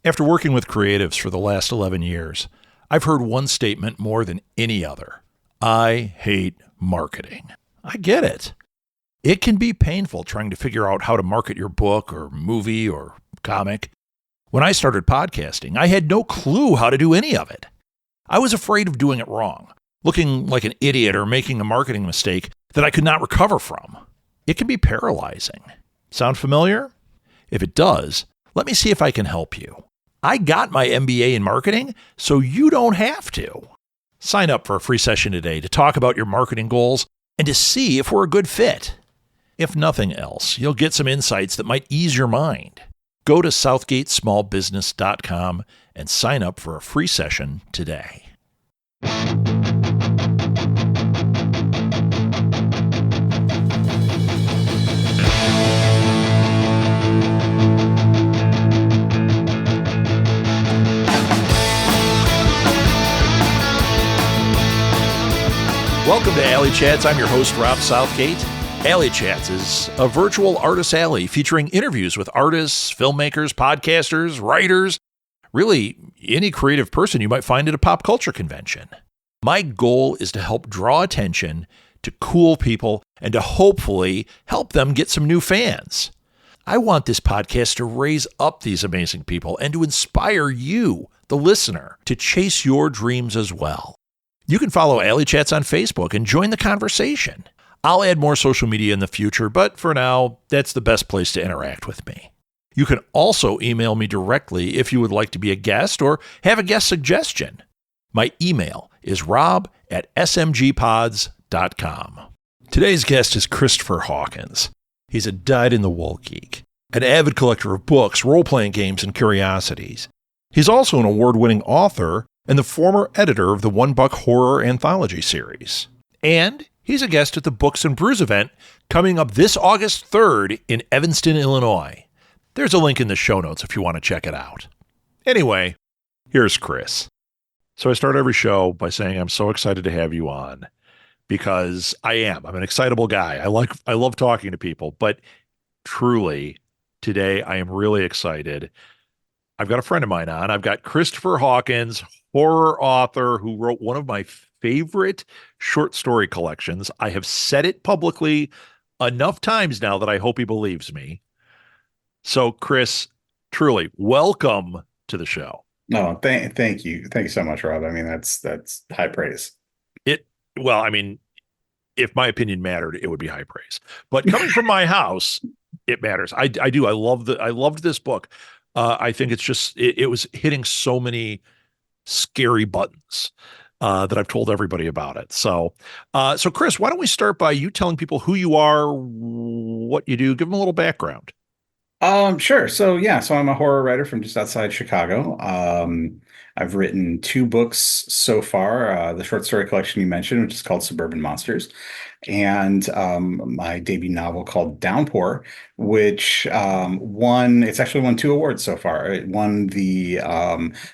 After working with creatives for the last 11 years, I've heard one statement more than any other. I hate marketing. I get it. It can be painful trying to figure out how to market your book or movie or comic. When I started podcasting, I had no clue how to do any of it. I was afraid of doing it wrong, looking like an idiot or making a marketing mistake that I could not recover from. It can be paralyzing. Sound familiar? If it does, let me see if I can help you. I got my MBA in marketing, so you don't have to. Sign up for a free session today to talk about your marketing goals and to see if we're a good fit. If nothing else, you'll get some insights that might ease your mind. Go to southgatesmallbusiness.com and sign up for a free session today. Welcome to Alley Chats. I'm your host, Rob Southgate. Alley Chats is a virtual artist alley featuring interviews with artists, filmmakers, podcasters, writers, really any creative person you might find at a pop culture convention. My goal is to help draw attention to cool people and to hopefully help them get some new fans. I want this podcast to raise up these amazing people and to inspire you, the listener, to chase your dreams as well. You can follow Alley Chats on Facebook and join the conversation. I'll add more social media in the future, but for now, that's the best place to interact with me. You can also email me directly if you would like to be a guest or have a guest suggestion. My email is rob@smgpods.com. Today's guest is Christopher Hawkins. He's a dyed-in-the-wool geek, an avid collector of books, role-playing games, and curiosities. He's also an award-winning author and the former editor of the One Buck Horror Anthology series. And he's a guest at the Books and Brews event coming up this August 3rd in Evanston, Illinois. There's a link in the show notes if you want to check it out. Anyway, here's Chris. So I start every show by saying I'm so excited to have you on because I am. I'm an excitable guy. I love talking to people, but truly today I am really excited. I've got a friend of mine on. I've got Christopher Hawkins, horror author who wrote one of my favorite short story collections. I have said it publicly enough times now that I hope he believes me. So, Chris, truly, welcome to the show. No, thank you. Thank you so much, Rob. I mean, that's high praise. Well, I mean, if my opinion mattered, it would be high praise. But coming from my house, it matters. I do. I loved this book. I think it's just it was hitting so many scary buttons that I've told everybody about it. So Chris, why don't we start by you telling people who you are, what you do, give them a little background. Sure. So I'm a horror writer from just outside Chicago. I've written 2 books so far. The short story collection you mentioned, which is called Suburban Monsters, and my debut novel called Downpour, which it's actually won 2 awards so far. It won the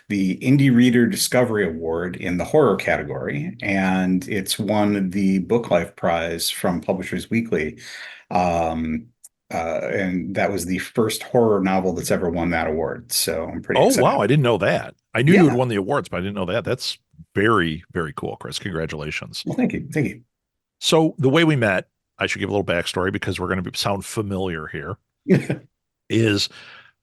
Indie Reader Discovery Award in the horror category, and it's won the Book Life Prize from Publishers Weekly. And that was the first horror novel that's ever won that award. So I'm pretty excited. Wow. I didn't know that. I knew you had won the awards, but I didn't know that. That's very, very cool, Chris. Congratulations. Well, thank you. Thank you. So the way we met, I should give a little backstory because we're going to sound familiar here, is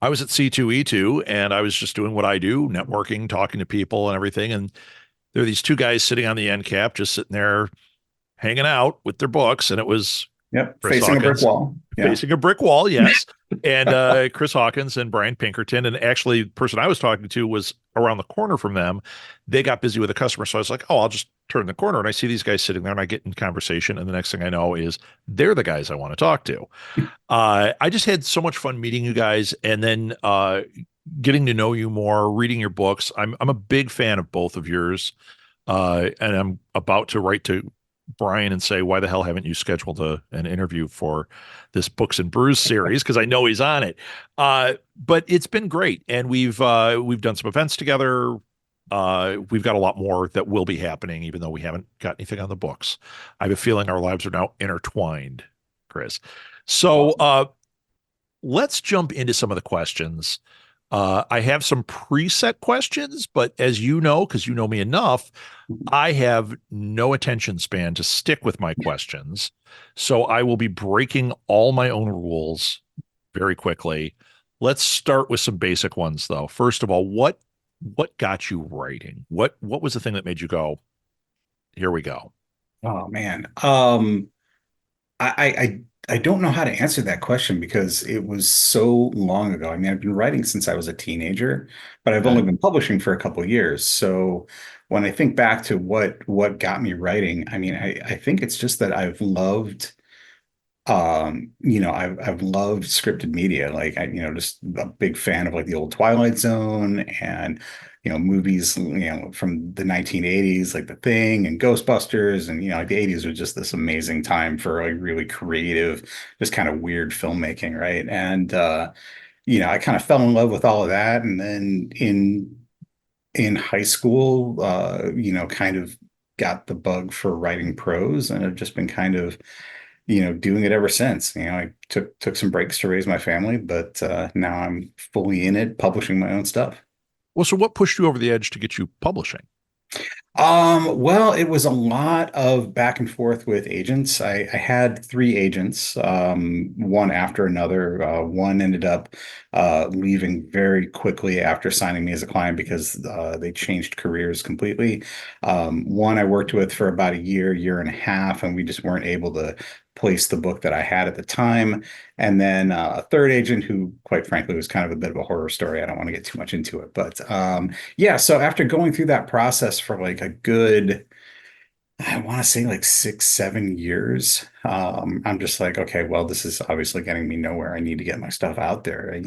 I was at C2E2 and I was just doing what I do, networking, talking to people and everything. And there are these 2 guys sitting on the end cap, just sitting there hanging out with their books. And it was facing a brick wall. Facing a brick wall, yes. And Chris Hawkins and Brian Pinkerton. And actually, the person I was talking to was around the corner from them. They got busy with a customer. So I was like, I'll just turn the corner. And I see these guys sitting there and I get in conversation. And the next thing I know is they're the guys I want to talk to. I just had so much fun meeting you guys and then getting to know you more, reading your books. I'm a big fan of both of yours. And I'm about to write to Brian and say, why the hell haven't you scheduled an interview for this Books and Brews series? Because I know he's on it. But it's been great. And we've done some events together. We've got a lot more that will be happening, even though we haven't got anything on the books. I have a feeling our lives are now intertwined, Chris. So let's jump into some of the questions. I have some preset questions, but as you know, because you know me enough, I have no attention span to stick with my questions. So I will be breaking all my own rules very quickly. Let's start with some basic ones though. First of all, what got you writing? What was the thing that made you go, here we go? Oh man. I don't know how to answer that question because it was so long ago. I mean, I've been writing since I was a teenager, but I've only Okay. been publishing for a couple of years. So when I think back to what got me writing, I mean, I think it's just that I've loved I've loved scripted media. Like just a big fan of like the old Twilight Zone and movies, from the 1980s, like The Thing and Ghostbusters, and like the 80s was just this amazing time for like really creative, just kind of weird filmmaking, right? And I kind of fell in love with all of that, and then in high school, kind of got the bug for writing prose, and have just been kind of doing it ever since. I took some breaks to raise my family, but now I'm fully in it, publishing my own stuff. Well, so what pushed you over the edge to get you publishing? Well, it was a lot of back and forth with agents. I had three agents, one after another. One ended up leaving very quickly after signing me as a client because they changed careers completely. One I worked with for about a year, year and a half, and we just weren't able to place the book that I had at the time. And then a third agent who, quite frankly, was kind of a bit of a horror story. I don't want to get too much into it, but yeah, so after going through that process for like a good, I want to say like 6, 7 years, I'm just like, okay, well, this is obviously getting me nowhere. I need to get my stuff out there.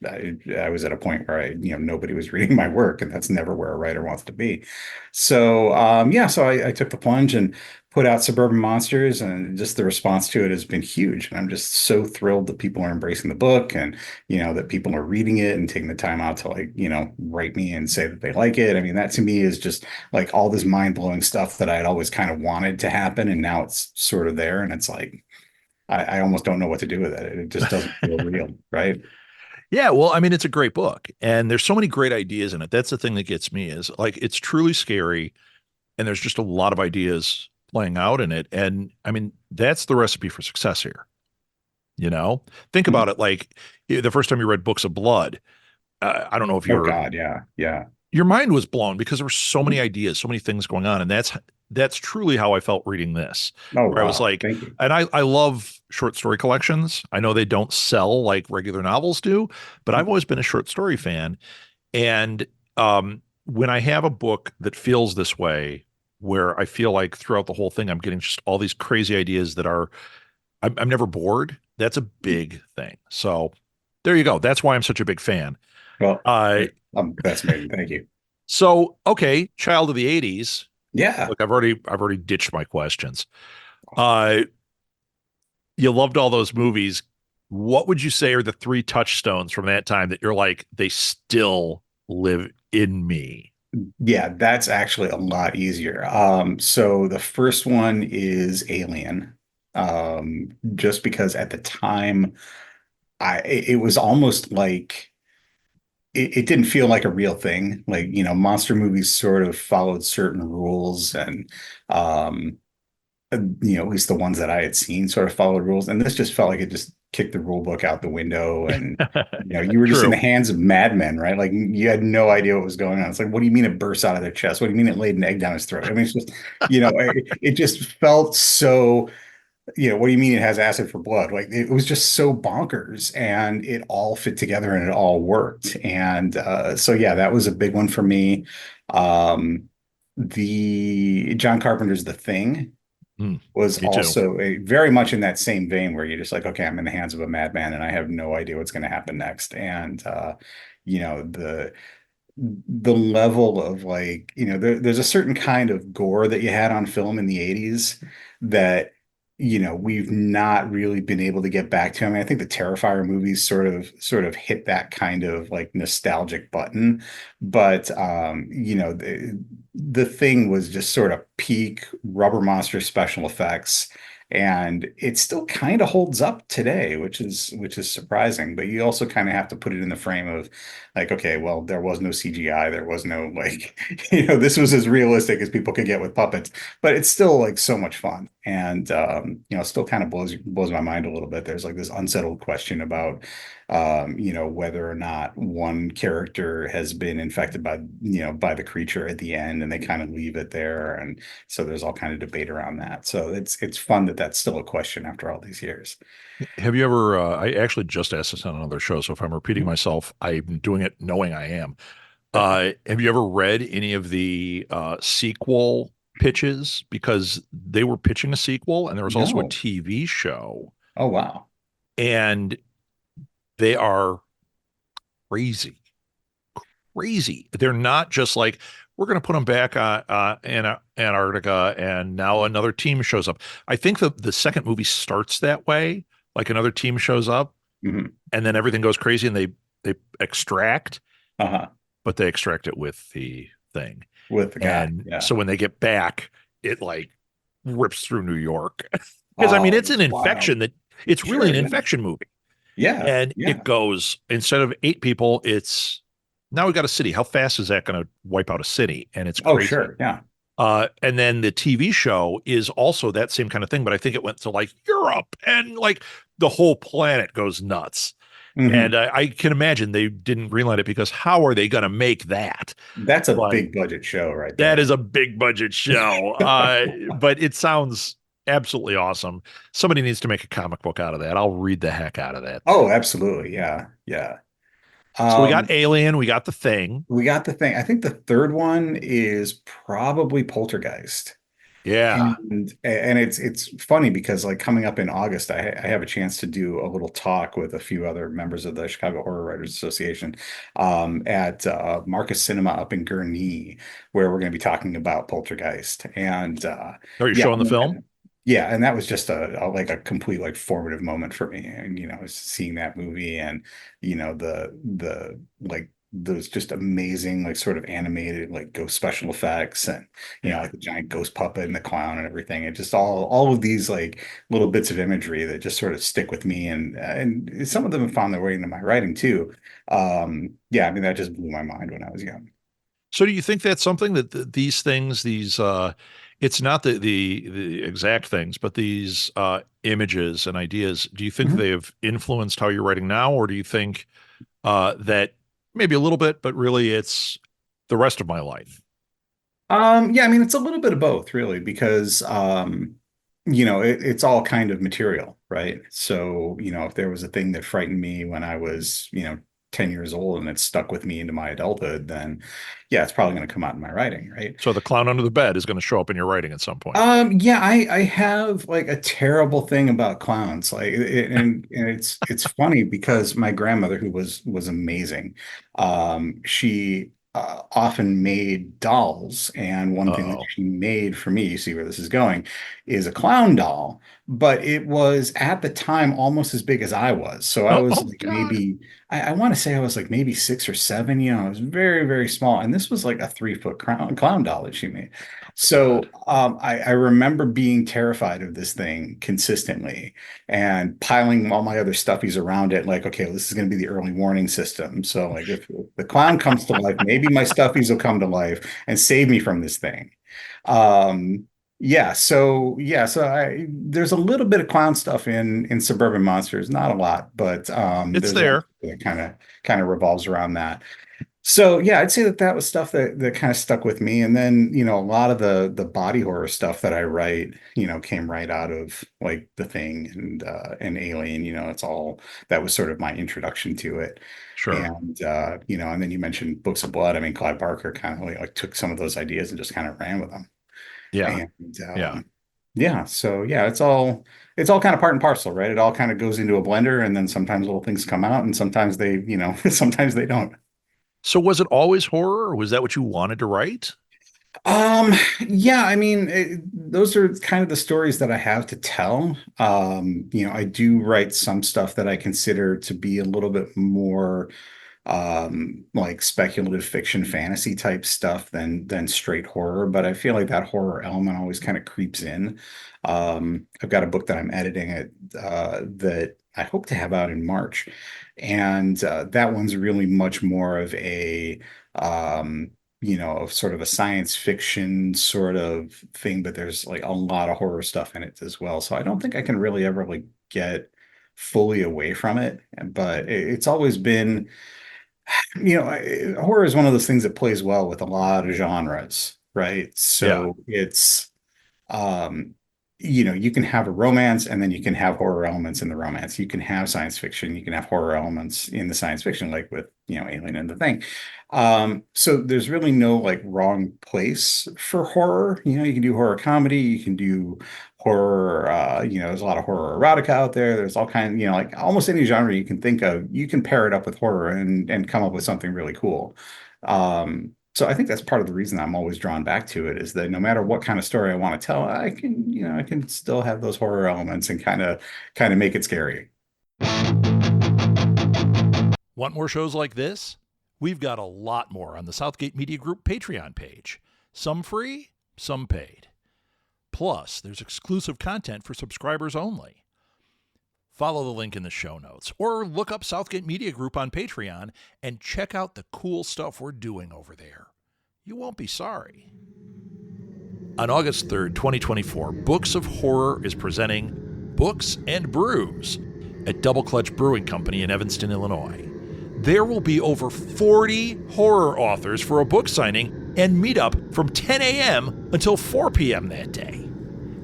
I was at a point where nobody was reading my work, and that's never where a writer wants to be. So yeah, so I took the plunge and put out Suburban Monsters, and just the response to it has been huge. And I'm just so thrilled that people are embracing the book, and that people are reading it and taking the time out to like, write me and say that they like it. I mean, that to me is just like all this mind-blowing stuff that I'd always kind of wanted to happen, and now it's sort of there, and it's like I almost don't know what to do with it. It just doesn't feel real, right? Yeah, well, I mean, it's a great book, and there's so many great ideas in it. That's the thing that gets me is like it's truly scary, and there's just a lot of ideas playing out in it. And I mean, that's the recipe for success here. You know, think about it. Like the first time you read Books of Blood, I don't know if Oh you're God, yeah, yeah. your mind was blown because there were so many ideas, so many things going on, and that's truly how I felt reading this, Oh where I was wow, like, thank you. and I love short story collections. I know they don't sell like regular novels do, but I've always been a short story fan, and when I have a book that feels this way, where I feel like throughout the whole thing I'm getting just all these crazy ideas that are I'm never bored. That's a big thing. So there you go. That's why I'm such a big fan. Well, Uh, that's amazing. Thank you. so okay, child of the 80s. Yeah. Look, I've already ditched my questions. Uh, you loved all those movies. What would you say are the three touchstones from that time that you're like, they still live in me? Yeah, that's actually a lot easier. So the first one is Alien. Just because at the time it was almost like it didn't feel like a real thing. Like, monster movies sort of followed certain rules, and at least the ones that I had seen sort of followed rules. And this just felt like it just kicked the rule book out the window. And, you were just in the True. hands of madmen, right? Like you had no idea what was going on. It's like, what do you mean it bursts out of their chest? What do you mean it laid an egg down his throat? I mean, it's just, it just felt so, what do you mean it has acid for blood? Like it was just so bonkers, and it all fit together and it all worked. And so, yeah, that was a big one for me. The John Carpenter's The Thing Mm, was me too. also very much in that same vein where you're just like, okay, I'm in the hands of a madman and I have no idea what's going to happen next. And you know, the level of like, there's a certain kind of gore that you had on film in the 80s that, we've not really been able to get back to. I mean, I think the Terrifier movies sort of hit that kind of like nostalgic button, but the thing was just sort of peak rubber monster special effects, and it still kind of holds up today, which is surprising. But you also kind of have to put it in the frame of like, okay, well, there was no CGI, there was no like, this was as realistic as people could get with puppets, but it's still like so much fun, and still kind of blows my mind a little bit. There's like this unsettled question about whether or not one character has been infected by the creature at the end, and they kind of leave it there. And so there's all kind of debate around that. So it's fun that that's still a question after all these years. Have you ever, I actually just asked this on another show, so if I'm repeating Mhm. myself, I'm doing it knowing I am. Have you ever read any of the sequel pitches? Because they were pitching a sequel, and there was also a No. TV show, Oh, wow. and they are crazy, crazy. They're not just like we're going to put them back in Antarctica, and now another team shows up. I think the second movie starts that way, like another team shows up, Hmm. and then everything goes crazy, and they extract, Uh-huh. but they extract it with the thing. With the guy. And Yeah. so when they get back, it like rips through New York. Because I mean, Oh, it's an that's wild. infection that it's really Sure. an Yeah. infection movie. Yeah. And Yeah. it goes instead of 8 people, it's now we got a city. How fast is that going to wipe out a city? And it's Oh, crazy. sure. Yeah. And then the TV show is also that same kind of thing, but I think it went to like Europe and like the whole planet goes nuts. And Hmm. I can imagine they didn't greenlight it because how are they going to make that? That's a But big budget show right that is there. a big budget show. But it sounds absolutely awesome. Somebody needs to make a comic book out of that. I'll read the heck out of that thing. Oh, absolutely. Yeah. Yeah. So we got Um, Alien, we got the thing. we got the thing. I think the third one is probably Poltergeist. Yeah. And it's funny because like coming up in August, I have a chance to do a little talk with a few other members of the Chicago Horror Writers Association at Marcus Cinema up in Gurnee, where we're going to be talking about Poltergeist. And Are you yeah, showing the film? yeah, and that was just like a complete like formative moment for me. And seeing that movie, and the like those just amazing like sort of animated like ghost special effects, and Yeah. like the giant ghost puppet and the clown and everything. And just all of these like little bits of imagery that just sort of stick with me, and some of them have found their way into my writing too. Yeah, I mean that just blew my mind when I was young. So do you think that's something that these things, these it's not the exact things, but these images and ideas, do you think Mhm. they have influenced how you're writing now, or do you think that maybe a little bit, but really it's the rest of my life? Yeah, I mean, it's a little bit of both, really, because it's all kind of material, right? So, if there was a thing that frightened me when I was, 10 years old and it stuck with me into my adulthood, then yeah, it's probably going to come out in my writing, right? So the clown under the bed is going to show up in your writing at some point. Yeah, I have like a terrible thing about clowns. Like and it's funny because my grandmother, who was amazing, she often made dolls, and one thing that Uh-oh. she made for me, you see where this is going, is a clown doll. But it was at the time almost as big as I was. So I Oh, was oh like God. maybe I want to say I was like maybe 6 or 7, I was very, very small. And this was like a 3 foot clown doll that she made. God. So I remember being terrified of this thing consistently and piling all my other stuffies around it. Like, okay, well, this is going to be the early warning system. So, like, if the clown comes to life, maybe my stuffies will come to life and save me from this thing. Um, so there's a little bit of clown stuff in Suburban Monsters, not a lot, but It's there's a there. that kind of revolves around that. So yeah, I'd say that that was stuff that kind of stuck with me. And then, a lot of the body horror stuff that I write, came right out of like The Thing and Alien. It's all that was sort of my introduction to it. Sure. And then you mentioned Books of Blood. I mean, Clive Barker kind of like took some of those ideas and just kind of ran with them. Yeah. And Yeah. yeah, so yeah, it's all kind of part and parcel, right? It all kind of goes into a blender, and then sometimes little things come out, and sometimes they, sometimes they don't. So was it always horror, or was that what you wanted to write? Um, yeah, I mean, those are kind of the stories that I have to tell. I do write some stuff that I consider to be a little bit more like speculative fiction fantasy type stuff than straight horror, but I feel like that horror element always kind of creeps in. I've got a book that I'm editing that I hope to have out in March, and that one's really much more of a sort of a science fiction sort of thing, but there's like a lot of horror stuff in it as well. So I don't think I can really ever like get fully away from it, but it's always been, horror is one of those things that plays well with a lot of genres, right? Yeah. So it's um, you can have a romance and then you can have horror elements in the romance. You can have science fiction, you can have horror elements in the science fiction, like with, Alien and the Thing. So there's really no like wrong place for horror. You can do horror comedy, you can do horror, there's a lot of horror erotica out there. There's all kinds, like almost any genre you can think of, you can pair it up with horror and come up with something really cool. So I think that's part of the reason I'm always drawn back to it is that no matter what kind of story I want to tell, I can still have those horror elements and kind of make it scary. Want more shows like this? We've got a lot more on the Southgate Media Group Patreon page. Some free, some paid. Plus, there's exclusive content for subscribers only. Follow the link in the show notes or look up Southgate Media Group on Patreon and check out the cool stuff we're doing over there. You won't be sorry. On August 3rd, 2024, Books of Horror is presenting Books and Brews at Double Clutch Brewing Company in Evanston, Illinois. There will be over 40 horror authors for a book signing and meetup from 10 a.m. until 4 p.m. that day.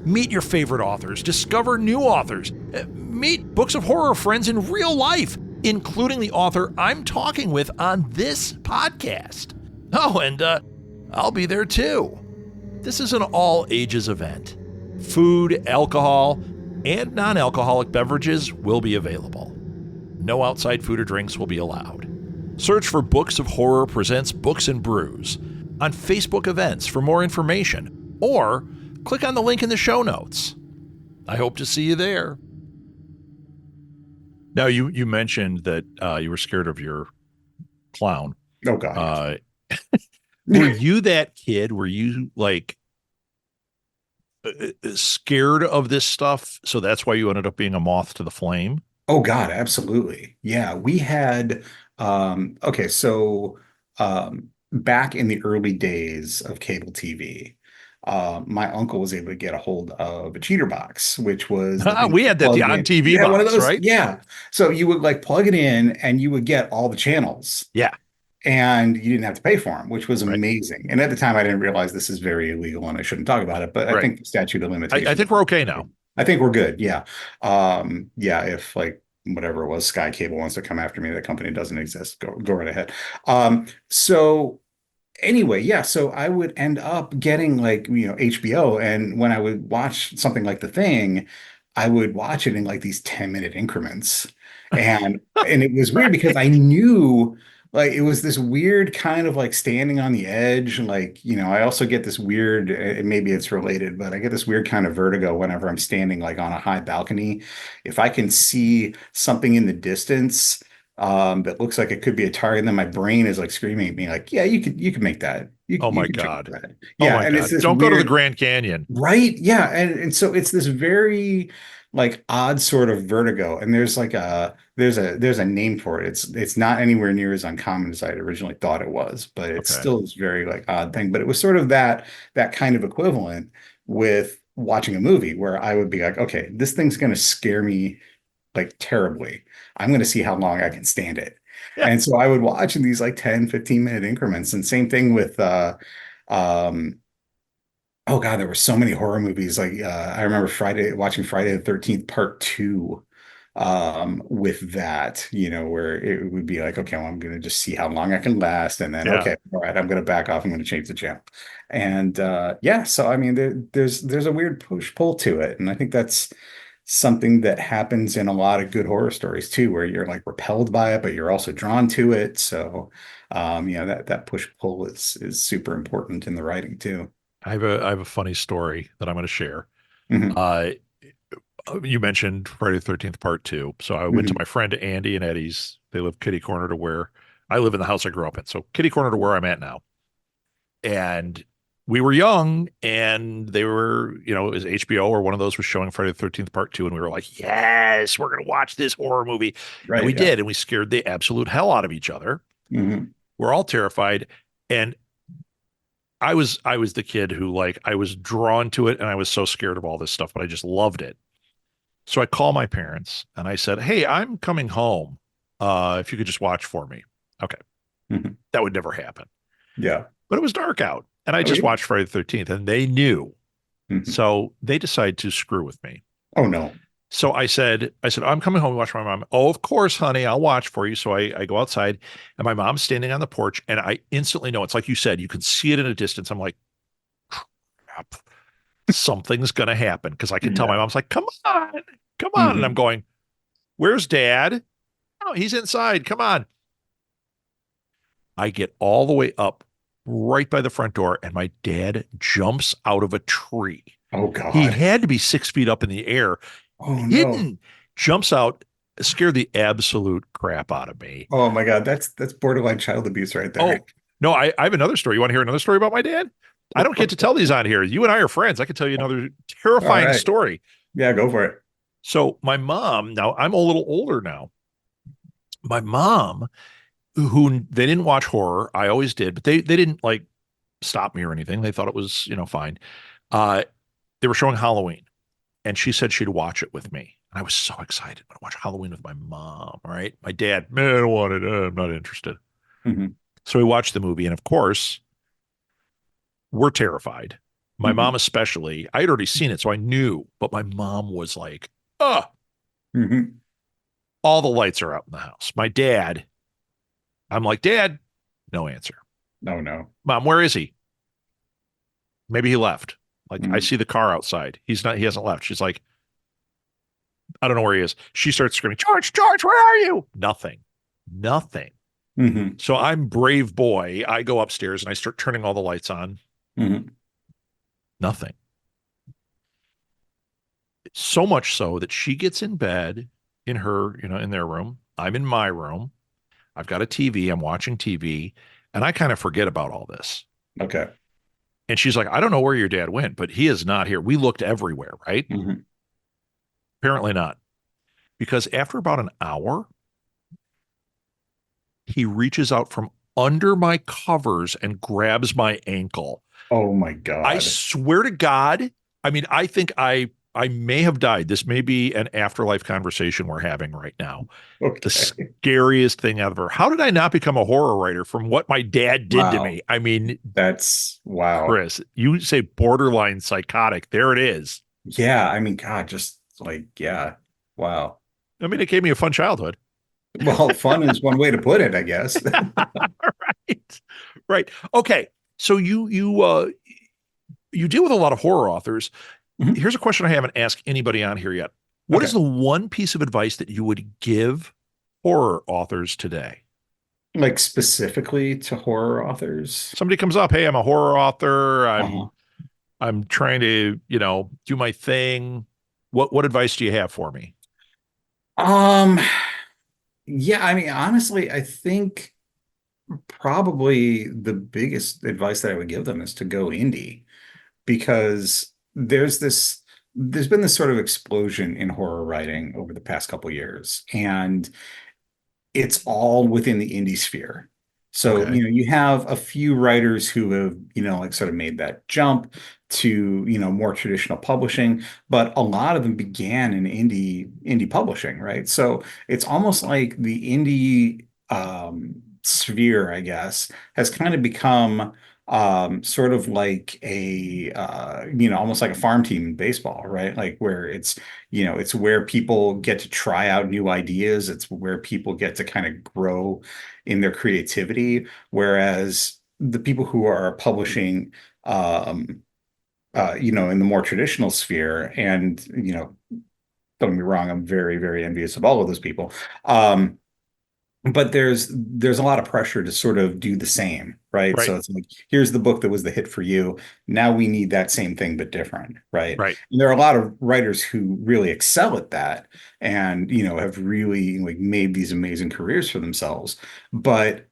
Meet your favorite authors, discover new authors, meet Books of Horror friends in real life, including the author I'm talking with on this podcast. Oh, and I'll be there too. This is an all-ages event. Food, alcohol, and non-alcoholic beverages will be available. No outside food or drinks will be allowed. Search for Books of Horror Presents Books and Brews on Facebook events for more information, or click on the link in the show notes. I hope to see you there. Now, you mentioned that you were scared of your clown. Oh God. Were you that kid? Were you like scared of this stuff? So that's why you ended up being a moth to the flame? Oh God, absolutely. Yeah, we had okay, so back in the early days of cable TV, my uncle was able to get a hold of a cheater box, which was the thing We you had that, the plugged on in. TV Yeah, one of box, those. right? Yeah. So you would like plug it in and you would get all the channels Yeah, and you didn't have to pay for them, which was right, amazing. And at the time I didn't realize this is very illegal and I shouldn't talk about it, but I right. think the statute of I limitations. think we're okay now. I think we're good. Yeah. Yeah, if like whatever it was, Sky Cable wants to come after me, the company doesn't exist. Go right ahead. So anyway, yeah, so I would end up getting like, HBO, and when I would watch something like The Thing, I would watch it in like these 10-minute increments. And it was weird because I knew like it was this weird kind of like standing on the edge. Like, I also get this weird, and maybe it's related, but I get this weird kind of vertigo whenever I'm standing like on a high balcony. If I can see something in the distance, that looks like it could be a target, and then my brain is like screaming at me, like, yeah, you could make that. You Oh you my could jump God. that. Oh Yeah, my and it's God. this Don't go to the weird, Grand Canyon. right? Yeah, and so it's this very like odd sort of vertigo, and there's a name for it. It's not anywhere near as uncommon as I originally thought it was, but it's Okay. still this very like odd thing. But it was sort of that kind of equivalent with watching a movie where I would be like, okay, this thing's gonna scare me like terribly. I'm going to see how long I can stand it. Yeah. And so I would watch in these like 10, 15-minute increments. And same thing with um oh God, there were so many horror movies. Like I remember watching Friday the 13th part two with that, where it would be like, okay, well, I'm gonna just see how long I can last, and then Yeah. okay, all right, I'm gonna back off, I'm gonna change the channel. And yeah, so I mean there's a weird push-pull to it. And I think that's something that happens in a lot of good horror stories too, where you're like repelled by it, but you're also drawn to it. So that push-pull is super important in the writing too. I have a funny story that I'm going to share. Hmm. Uh, you mentioned Friday the 13th part two. So I went to Hmm. my friend Andy and Eddie's. They live kitty corner to where I live in the house I grew up in. So kitty corner to where I'm at now. And we were young and they were, it was HBO or one of those was showing Friday the 13th part two. And we were like, yes, we're going to watch this horror movie. And we Right. Yeah. did. And we scared the absolute hell out of each other. Hmm. We're all terrified. And I was the kid who like I was drawn to it and I was so scared of all this stuff, but I just loved it. So I called my parents and I said, "Hey, I'm coming home. If you could just watch for me." Okay. Hmm. That would never happen. Yeah. But it was dark out and I Oh, just yeah. watched Friday the 13th and they knew. Hmm. So they decided to screw with me. Oh, no. So I said, I'm coming home to watch my mom. Oh, of course, honey, I'll watch for you. So I go outside and my mom's standing on the porch and I instantly know it's like you said, you can see it in a distance. I'm like, crap, something's going to happen because I can tell my Yeah. mom's like, come on, come on. And I'm Hmm. going, where's dad? Oh, he's inside. Come on. I get all the way up right by the front door and my dad jumps out of a tree. Oh, He God. had to be 6 feet up in the air, Oh, no. hidden, jumps out, scared the absolute crap out of me. Oh, my God. That's borderline child abuse right there. Oh, no, I have another story. You want to hear another story about my dad? I don't get to tell these on here. You and I are friends. I can tell you another All terrifying right. story. Yeah, go for it. So my mom, now I'm a little older now. My mom, who they didn't watch horror, I always did, but they didn't like stop me or anything. They thought it was, fine. Uh, they were showing Halloween, and she said she'd watch it with me. And I was so excited. I'm gonna watch Halloween with my mom. All right. My dad, man, I don't want it. I'm not interested. Hmm. So we watched the movie, and of course, we're terrified. My mom, Hmm. especially. I had already seen it, so I knew, but my mom was like, oh, Hmm. all the lights are out in the house. My dad, I'm like, Dad, no answer. No, no. Mom, where is he? Maybe he left. Like, I Mm. see the car outside. He hasn't left. She's like, I don't know where he is. She starts screaming, George, George, where are you? Nothing, nothing. Hmm. So I'm brave boy. I go upstairs and I start turning all the lights on. Hmm. Nothing. So much so that she gets in bed in her, in their room. I'm in my room. I've got a TV. I'm watching TV and I kind of forget about all this. Okay. And she's like, I don't know where your dad went, but he is not here. We looked everywhere, right? Hmm. Apparently not. Because after about an hour, he reaches out from under my covers and grabs my ankle. Oh, my I God. swear to God, I mean, I think I may have died. This may be an afterlife conversation we're having right now. The Okay. scariest thing ever. How did I not become a horror writer from what my dad did to Wow. me? I mean, That's wow. Chris, you say borderline psychotic. There it is. Yeah. I mean, God, just like, yeah. Wow. I mean, it gave me a fun childhood. Well, fun is one way to put it, I guess. Right. Right. Okay. So you deal with a lot of horror authors. Mhm. Here's a question I haven't asked anybody on here yet. What is Okay. the one piece of advice that you would give horror authors today? Like specifically to horror authors. Somebody comes up, hey, I'm a horror author. I'm Uh-huh. I'm trying to, do my thing. What advice do you have for me? Um, yeah, I mean, honestly, I think probably the biggest advice that I would give them is to go indie because there's been this sort of explosion in horror writing over the past couple years, and it's all within the indie sphere. So, Okay. you have a few writers who have, like sort of made that jump to, more traditional publishing, but a lot of them began in indie publishing, right? So it's almost like the indie sphere, I guess, has kind of become sort of like almost like a farm team in baseball, right? Like where it's where people get to try out new ideas. It's where people get to kind of grow in their creativity. Whereas the people who are publishing, in the more traditional sphere, and, don't get me wrong, I'm very, very envious of all of those people. But there's a lot of pressure to sort of do the same, right? Right. So it's like, here's the book that was the hit for you. Now we need that same thing, but different, right? Right. And there are a lot of writers who really excel at that and, have really like made these amazing careers for themselves. But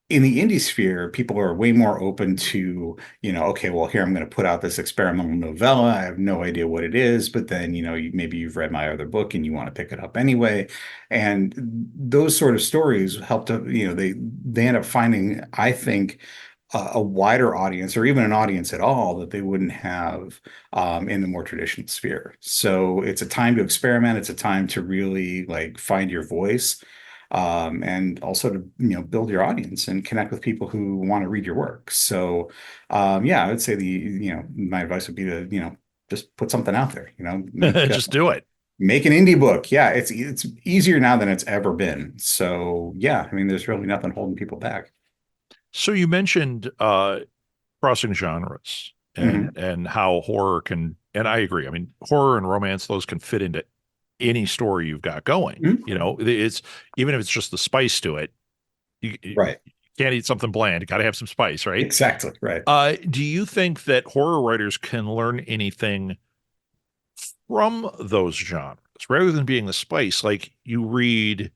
in the indie sphere, people are way more open to, okay, well, here I'm going to put out this experimental novella. I have no idea what it is, but then, maybe you've read my other book and you want to pick it up anyway. And those sort of stories help to, they end up finding, I think, a wider audience or even an audience at all that they wouldn't have in the more traditional sphere. So it's a time to experiment. It's a time to really like find your voice, and also to build your audience and connect with people who want to read your work. So yeah, I would say my advice would be to just put something out there. Just do it. Make an indie book. Yeah, it's easier now than it's ever been. So yeah, I mean, there's really nothing holding people back. So you mentioned crossing genres and Hmm. how horror can, and I agree. I mean, horror and romance, those can fit into any story you've got going. Hmm. You know, it's even if it's just the spice to it, you Right. can't eat something bland. You got to have some spice, right? Exactly. Right. Do you think that horror writers can learn anything from those genres rather than being the spice? Like you read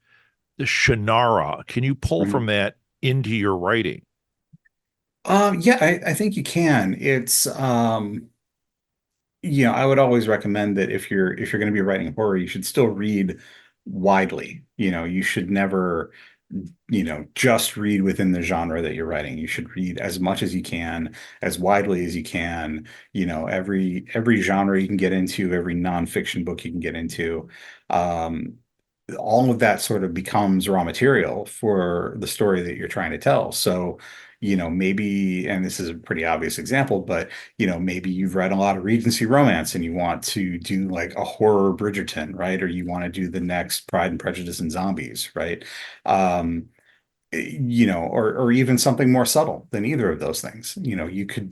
the Shannara, can you pull from Mhm. that into your writing? Yeah, I think you can. It's I would always recommend that if you're going to be writing horror, you should still read widely. You should never, just read within the genre that you're writing. You should read as much as you can, as widely as you can. Every genre you can get into, every nonfiction book you can get into. Um, all of that sort of becomes raw material for the story that you're trying to tell. So, maybe, and this is a pretty obvious example, but, maybe you've read a lot of Regency romance and you want to do like a horror Bridgerton, right? Or you want to do the next Pride and Prejudice and Zombies, right? Um, or even something more subtle than either of those things. You could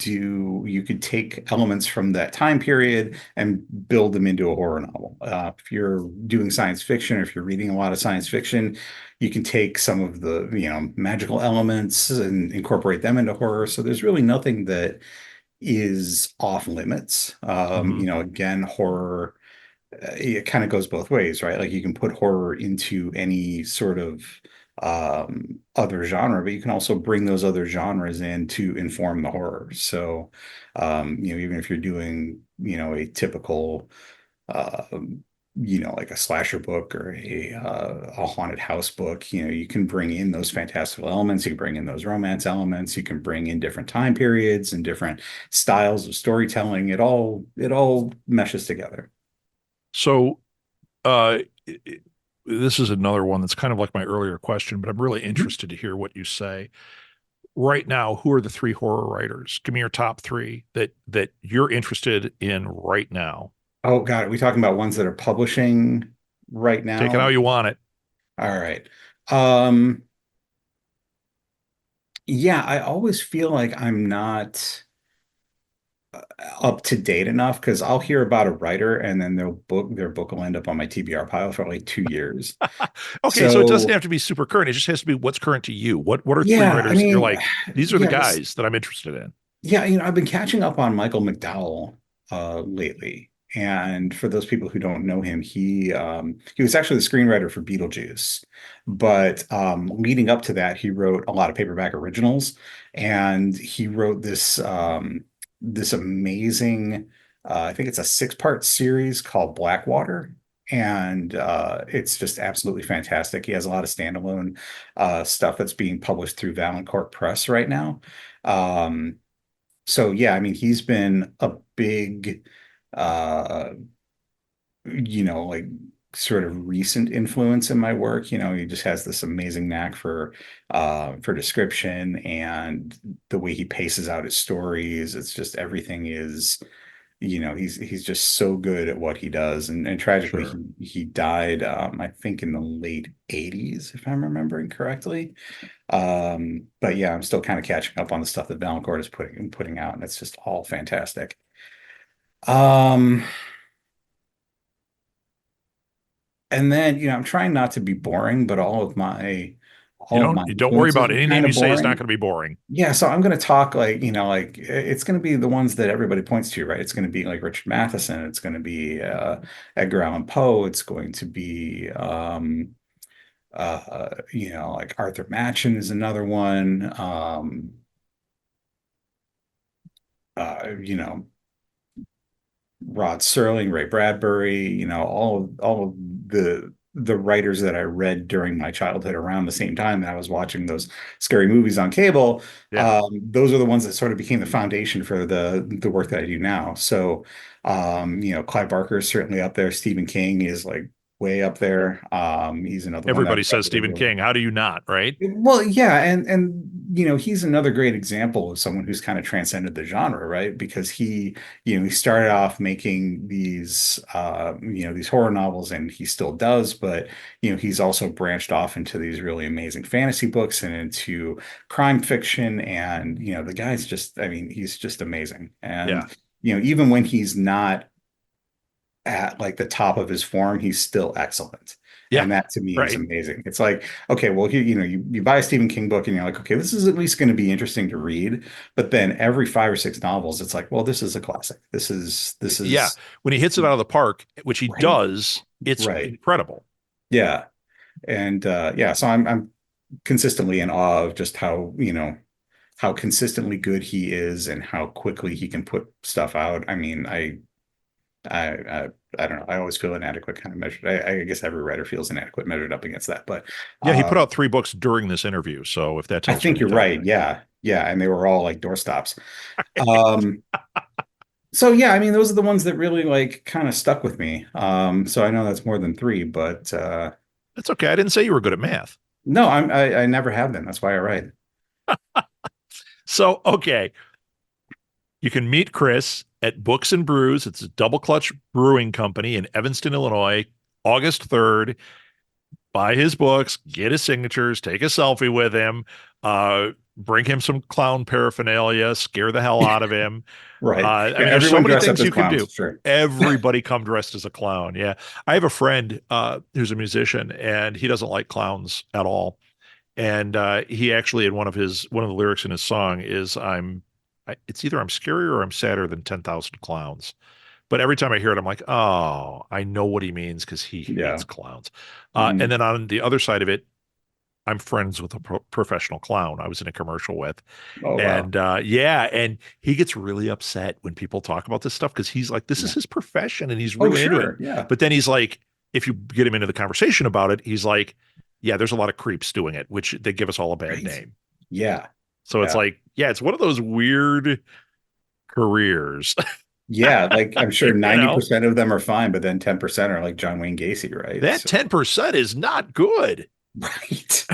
take elements from that time period and build them into a horror novel. If you're doing science fiction, or if you're reading a lot of science fiction, you can take some of the, magical elements and incorporate them into horror. So there's really nothing that is off limits. Hmm. Again, horror, it kind of goes both ways, right? Like you can put horror into any sort of other genre, but you can also bring those other genres in to inform the horror. So, even if you're doing, a typical, uh, like a slasher book or a haunted house book, you can bring in those fantastical elements. You can bring in those romance elements. You can bring in different time periods and different styles of storytelling. It all meshes together. So, uh, it- it- this is another one that's kind of like my earlier question, but I'm really interested to hear what you say. Right now, who are the three horror writers? Give me your top three that you're interested in right now. Oh God, are we talking about ones that are publishing right Take it how now? you want it. All right. Um, yeah, I always feel like I'm not up to date enough because I'll hear about a writer and then their book will end up on my TBR pile for like 2 years. Okay, so it doesn't So have to be super current. It just has to be what's current to you. What are three yeah, I writers that you're mean, like, these are the yeah, guys that I'm interested in? yeah, I've been catching up on Michael McDowell lately. And for those people who don't know him, he was actually the screenwriter for Beetlejuice. But leading up to that, he wrote a lot of paperback originals, and he wrote this amazing, I think it's a 6-part series called Blackwater. And it's just absolutely fantastic. He has a lot of standalone stuff that's being published through Valancourt Press right now. Um, so yeah, I mean, he's been a big, uh, like sort of recent influence in my work. He just has this amazing knack for description and the way he paces out his stories. It's just everything is, he's just so good at what he does. And tragically, Sure. he died, I think in the late 80s, if I'm remembering correctly. But yeah, I'm still kind of catching up on the stuff that Valancourt is putting out, and it's just all fantastic. Um, and then I'm trying not to be boring, but all of my You don't worry influences about are any kind name you of say is not boring. going to be boring. Yeah, so I'm going to talk like, like it's going to be the ones that everybody points to, right? It's going to be like Richard Matheson. It's going to be Edgar Allan Poe. It's going to be Like Arthur Machen is another one. You know, Rod Serling, Ray Bradbury, all of the writers that I read during my childhood around the same time that I was watching those scary movies on cable. Yeah. Those are the ones that sort of became the foundation for the work that I do now. So, Clive Barker is certainly up there. Stephen King is like way up there. He's another one that Everybody says Stephen King. How do you not, right? well, yeah, and he's another great example of someone who's kind of transcended the genre, right? Because he started off making these horror novels, and he still does, but he's also branched off into these really amazing fantasy books and into crime fiction, and the guy's just, I mean, he's just amazing. Yeah. And even when he's not at like the top of his form, he's still excellent. Yeah. And that to me is Right. amazing. It's like, okay, well, you buy a Stephen King book and you're like, okay, this is at least going to be interesting to read. But then every 5 or 6 novels, it's like, well, this is a classic. This Yeah. is When he hits it out of the park, which he right, does, it's right. incredible. Yeah. And yeah, so I'm consistently in awe of just how consistently good he is and how quickly he can put stuff out. I mean, I I don't know. I always feel inadequate kind of measured. I guess every writer feels inadequate measured up against that. But Yeah, he uh, put out 3 books during this interview. So if that I tells you think you're anything. right. Yeah, yeah, and they were all like doorstops. Um, so yeah, I mean, those are the ones that really like kind of stuck with me. So I know that's more than three, but That's okay. I didn't say you were good at math. no, I never have been. That's why I write. So, okay. You can meet Chris at Books and Brews. It's a double clutch brewing company in Evanston, Illinois, August 3rd. Buy his books, get his signatures, take a selfie with him, bring him some clown paraphernalia, scare the hell out of him. Right. I Yeah, mean, there's so everyone many dress up things as you can clowns, do. sure. Everybody come dressed as a clown. Yeah. I have a friend who's a musician, and he doesn't like clowns at all. And he actually, in one of the lyrics in his song is it's either I'm scarier or I'm sadder than 10,000 clowns. But every time I hear it, I'm like, oh, I know what he means because he Yeah. hates clowns. And Mhm. then on the other side of it, I'm friends with a professional clown I was in a commercial with. Oh wow. And yeah, and he gets really upset when people talk about this stuff because he's like, this is Yeah. his profession and he's Oh really into it. sure. Yeah. But then he's like, if you get him into the conversation about it, he's like, yeah, there's a lot of creeps doing it, which they give us all a bad Right. name. Yeah. So it's Yeah. like, yeah, it's one of those weird careers, Yeah, like I'm sure you know? 90% of them are fine, but then 10% are like John Wayne Gacy, right? That So, 10% is not good. right.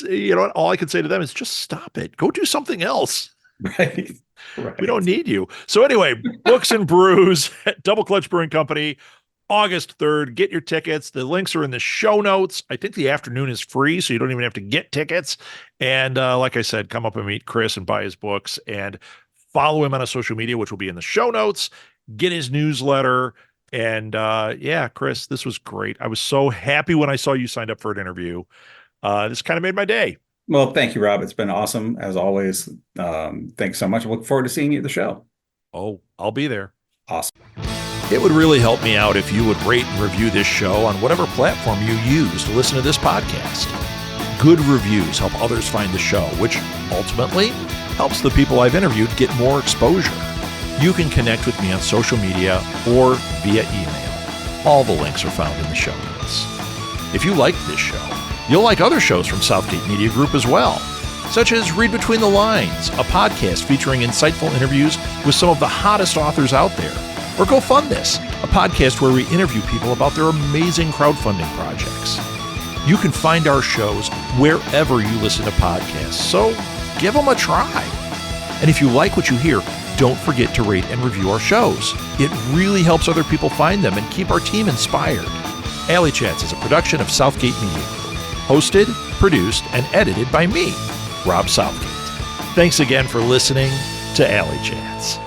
You know what? All I can say to them is just stop it. Go do something else. Right. We don't Right. need you. So anyway, Books and Brews at Double Clutch Brewing Company, August 3rd. Get your tickets. The links are in the show notes. I think the afternoon is free, so you don't even have to get tickets. And like I said, come up and meet Chris and buy his books and follow him on a social media, which will be in the show notes. Get his newsletter. And yeah, Chris, this was great. I was so happy when I saw you signed up for an interview. This kind of made my day. Well, thank you, Rob. It's been awesome as always. Thanks so much. I look forward to seeing you at the show. Oh, I'll be there. Awesome. It would really help me out if you would rate and review this show on whatever platform you use to listen to this podcast. Good reviews help others find the show, which ultimately helps the people I've interviewed get more exposure. You can connect with me on social media or via email. All the links are found in the show notes. If you like this show, you'll like other shows from Southgate Media Group as well, such as Read Between the Lines, a podcast featuring insightful interviews with some of the hottest authors out there, or Go Fund This, a podcast where we interview people about their amazing crowdfunding projects. You can find our shows wherever you listen to podcasts, so give them a try. And if you like what you hear, don't forget to rate and review our shows. It really helps other people find them and keep our team inspired. Alley Chats is a production of Southgate Media Group, hosted, produced, and edited by me, Rob Southgate. Thanks again for listening to Alley Chats.